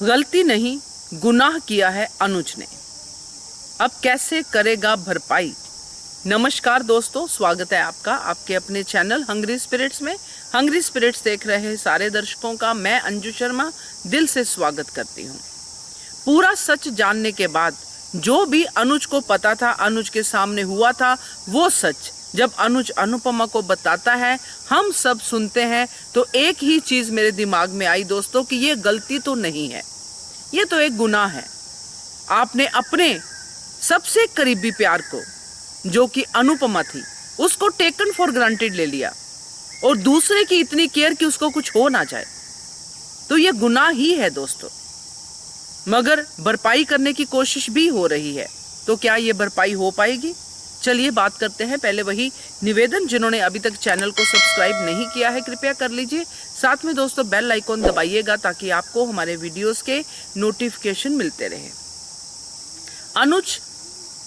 गलती नहीं, गुनाह किया है अनुज ने, अब कैसे करेगा भरपाई। नमस्कार दोस्तों, स्वागत है आपका आपके अपने चैनल हंग्री स्पिरिट्स में। हंग्री स्पिरिट्स देख रहे सारे दर्शकों का मैं अंजू शर्मा दिल से स्वागत करती हूँ। पूरा सच जानने के बाद जो भी अनुज को पता था, अनुज के सामने हुआ था, वो सच जब अनुज अनुपमा को बताता है, हम सब सुनते हैं, तो एक ही चीज मेरे दिमाग में आई दोस्तों कि ये गलती तो नहीं है, ये तो एक गुनाह है। आपने अपने सबसे करीबी प्यार को, जो कि अनुपमा थी, उसको टेकन फॉर ग्रांटेड ले लिया और दूसरे की इतनी केयर कि उसको कुछ हो ना जाए, तो ये गुनाह ही है दोस्तों। मगर भरपाई करने की कोशिश भी हो रही है, तो क्या ये भरपाई हो पाएगी? चलिए बात करते हैं। पहले वही निवेदन, जिन्होंने अभी तक चैनल को सब्सक्राइब नहीं किया है कृपया कर लीजिए। साथ में दोस्तों बेल आइकॉन दबाइएगा ताकि आपको हमारे वीडियोस के नोटिफिकेशन मिलते रहे। अनुज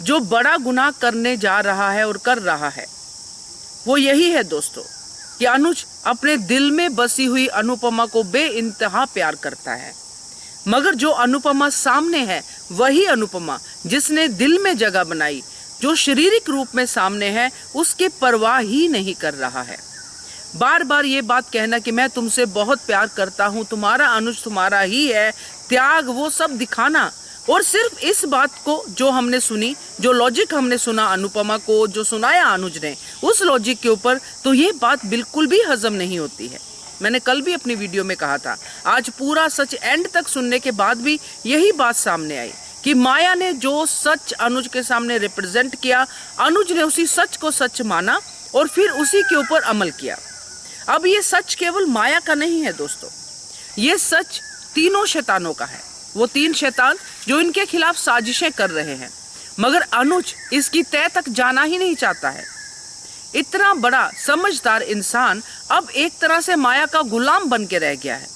जो बड़ा गुनाह करने जा रहा है और कर रहा है, वो यही है दोस्तों कि अनुज अपने दिल में बसी हुई अनुपमा को बेइंतहा प्यार करता है। मगर जो अनुपमा सामने है, वही अनुपमा जिसने दिल में जगह बनाई, जो शारीरिक रूप में सामने है, उसके परवाह ही नहीं कर रहा है। बार बार ये बात कहना कि मैं तुमसे बहुत प्यार करता हूँ, तुम्हारा अनुज तुम्हारा ही है, त्याग वो सब दिखाना, और सिर्फ इस बात को जो हमने सुनी, जो लॉजिक हमने सुना अनुपमा को, जो सुनाया अनुज ने, उस लॉजिक के ऊपर तो ये बात बिल्कुल भी हजम नहीं होती है। मैंने कल भी अपनी वीडियो में कहा था, आज पूरा सच एंड तक सुनने के बाद भी यही बात सामने आई कि माया ने जो सच अनुज के सामने रिप्रेजेंट किया, अनुज ने उसी सच को सच माना और फिर उसी के ऊपर अमल किया। अब ये सच केवल माया का नहीं है दोस्तों, ये सच तीनों शैतानों का है। वो तीन शैतान जो इनके खिलाफ साजिशें कर रहे हैं, मगर अनुज इसकी तह तक जाना ही नहीं चाहता है। इतना बड़ा समझदार इंसान अब एक तरह से माया का गुलाम बन के रह गया है।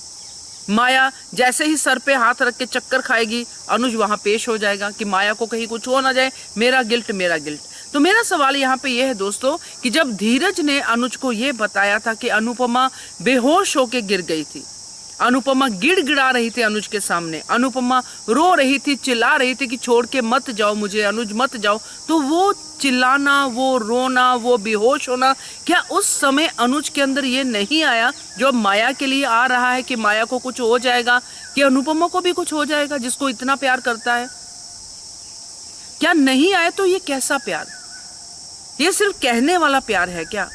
माया जैसे ही सर पे हाथ रख के चक्कर खाएगी, अनुज वहां पेश हो जाएगा कि माया को कहीं कुछ हो ना जाए, मेरा गिल्ट मेरा गिल्ट। तो मेरा सवाल यहाँ पे यह है दोस्तों कि जब धीरज ने अनुज को यह बताया था कि अनुपमा बेहोश होके गिर गई थी, अनुपमा गिड़गिड़ा रही थी अनुज के सामने, अनुपमा रो रही थी, चिल्ला रही थी कि छोड़ के मत जाओ मुझे अनुज, मत जाओ, तो वो चिल्लाना, वो रोना, वो बेहोश होना, क्या उस समय अनुज के अंदर ये नहीं आया जो अब माया के लिए आ रहा है कि माया को कुछ हो जाएगा, कि अनुपमा को भी कुछ हो जाएगा जिसको इतना प्यार करता है? क्या नहीं आया? तो ये कैसा प्यार? ये सिर्फ कहने वाला प्यार है क्या?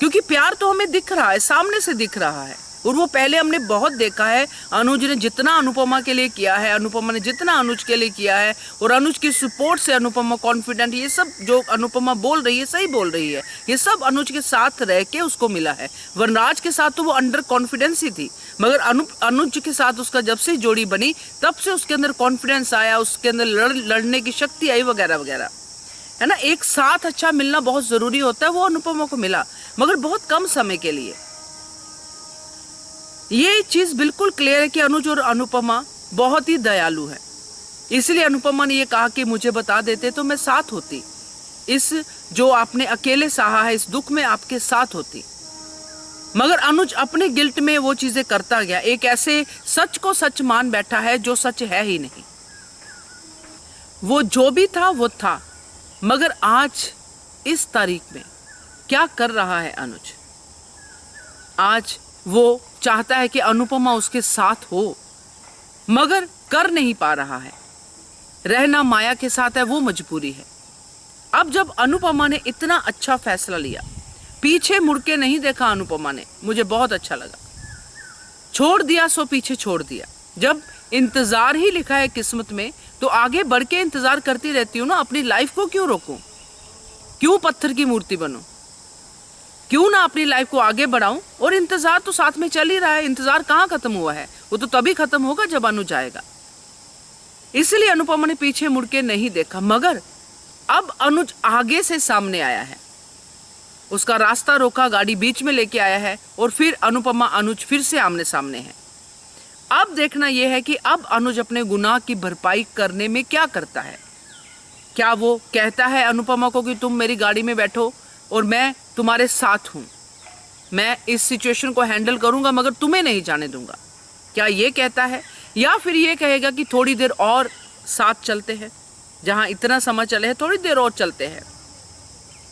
क्योंकि प्यार तो हमें दिख रहा है, सामने से दिख रहा है, और वो पहले हमने बहुत देखा है। अनुज ने जितना अनुपमा के लिए किया है, अनुपमा ने जितना अनुज के लिए किया है, और अनुज की सपोर्ट से अनुपमा कॉन्फिडेंट, ये सब जो अनुपमा बोल रही है सही बोल रही है, ये सब अनुज के साथ रह के उसको मिला है। वरराज के साथ तो वो अंडर कॉन्फिडेंस ही थी, मगर अनुज के साथ उसका जब से जोड़ी बनी, तब से उसके अंदर कॉन्फिडेंस आया, उसके अंदर लड़ने की शक्ति आई, वगैरह वगैरह, है ना। एक साथ अच्छा मिलना बहुत जरूरी होता है, वो अनुपमा को मिला, मगर बहुत कम समय के लिए। ये चीज बिल्कुल क्लियर है कि अनुज और अनुपमा बहुत ही दयालु है, इसलिए अनुपमा ने ये कहा कि मुझे बता देते तो मैं साथ होती, इस जो आपने अकेले सहा है इस दुख में आपके साथ होती। मगर अनुज अपने गिल्ट में वो चीजें करता गया, एक ऐसे सच को सच मान बैठा है जो सच है ही नहीं। वो जो भी था वो था, मगर आज इस तारीख में क्या कर रहा है अनुज? आज वो चाहता है कि अनुपमा उसके साथ हो, मगर कर नहीं पा रहा है। रहना माया के साथ है, वो मजबूरी है। अब जब अनुपमा ने इतना अच्छा फैसला लिया, पीछे मुड़ के नहीं देखा अनुपमा ने, मुझे बहुत अच्छा लगा। छोड़ दिया सो पीछे छोड़ दिया। जब इंतजार ही लिखा है किस्मत में, तो आगे बढ़ के इंतजार करती रहती हूँ ना। अपनी लाइफ को क्यों रोकूं? क्यों पत्थर की मूर्ति बनूं? क्यों ना अपनी लाइफ को आगे बढ़ाऊं? और इंतजार तो साथ में चल ही रहा है। इंतजार कहाँ खत्म हुआ है? वो तो तभी खत्म होगा जब अनुज आएगा। इसलिए अनुपमा ने पीछे मुड़ के नहीं देखा, मगर अब अनुज आगे से सामने आया है, उसका रास्ता रोका, गाड़ी बीच में लेके आया है, और फिर अनुपमा अनुज फिर से आमने सामने है। अब देखना यह है कि अब अनुज अपने गुनाह की भरपाई करने में क्या करता है। क्या वो कहता है अनुपमा को कि तुम मेरी गाड़ी में बैठो और मैं तुम्हारे साथ हूं, मैं इस सिचुएशन को हैंडल करूंगा, मगर तुम्हें नहीं जाने दूंगा? क्या ये कहता है? या फिर ये कहेगा कि थोड़ी देर और साथ चलते हैं, जहां इतना समय चले हैं थोड़ी देर और चलते हैं।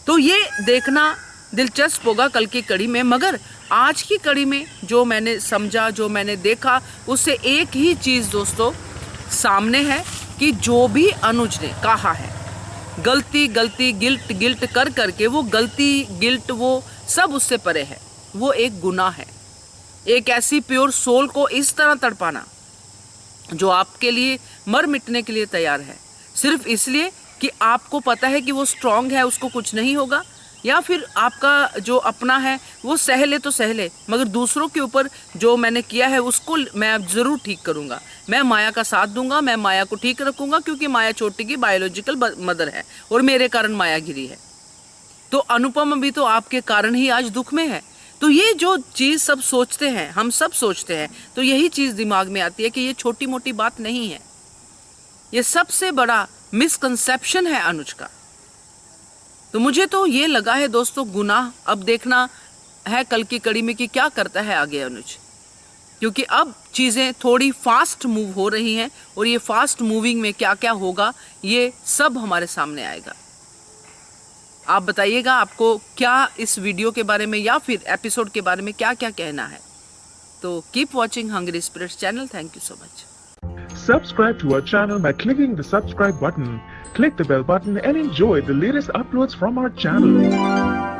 तो ये देखना दिलचस्प होगा कल की कड़ी में। मगर आज की कड़ी में जो मैंने समझा, जो मैंने देखा, उससे एक ही चीज़ दोस्तों सामने है कि जो भी अनुज ने कहा है, गलती गलती गिल्ट गिल्ट कर करके, वो गलती गिल्ट वो सब उससे परे है। वो एक गुनाह है। एक ऐसी प्योर सोल को इस तरह तड़पाना जो आपके लिए मर मिटने के लिए तैयार है, सिर्फ इसलिए कि आपको पता है कि वो स्ट्रांग है, उसको कुछ नहीं होगा, या फिर आपका जो अपना है वो सह ले तो सह ले, मगर दूसरों के ऊपर जो मैंने किया है उसको मैं ज़रूर ठीक करूँगा। मैं माया का साथ दूंगा, मैं माया को ठीक रखूँगा, क्योंकि माया छोटी की बायोलॉजिकल मदर है और मेरे कारण माया गिरी है। तो अनुपम भी तो आपके कारण ही आज दुख में है। तो ये जो चीज़ सब सोचते हैं, हम सब सोचते हैं, तो यही चीज़ दिमाग में आती है कि ये छोटी मोटी बात नहीं है। ये सबसे बड़ा मिसकंसेप्शन है अनुज का। तो मुझे तो ये लगा है दोस्तों गुनाह। अब देखना है कल की कड़ी में कि क्या करता है आगे अनुज, क्योंकि अब चीज़ें थोड़ी फास्ट मूव हो रही हैं और ये फास्ट मूविंग में क्या क्या होगा ये सब हमारे सामने आएगा। आप बताइएगा आपको क्या इस वीडियो के बारे में या फिर एपिसोड के बारे में क्या क्या कहना है। तो keep watching hungry spirits channel. Thank you so much. Subscribe to our channel by clicking the subscribe button. Click the bell button and enjoy the latest uploads from our channel.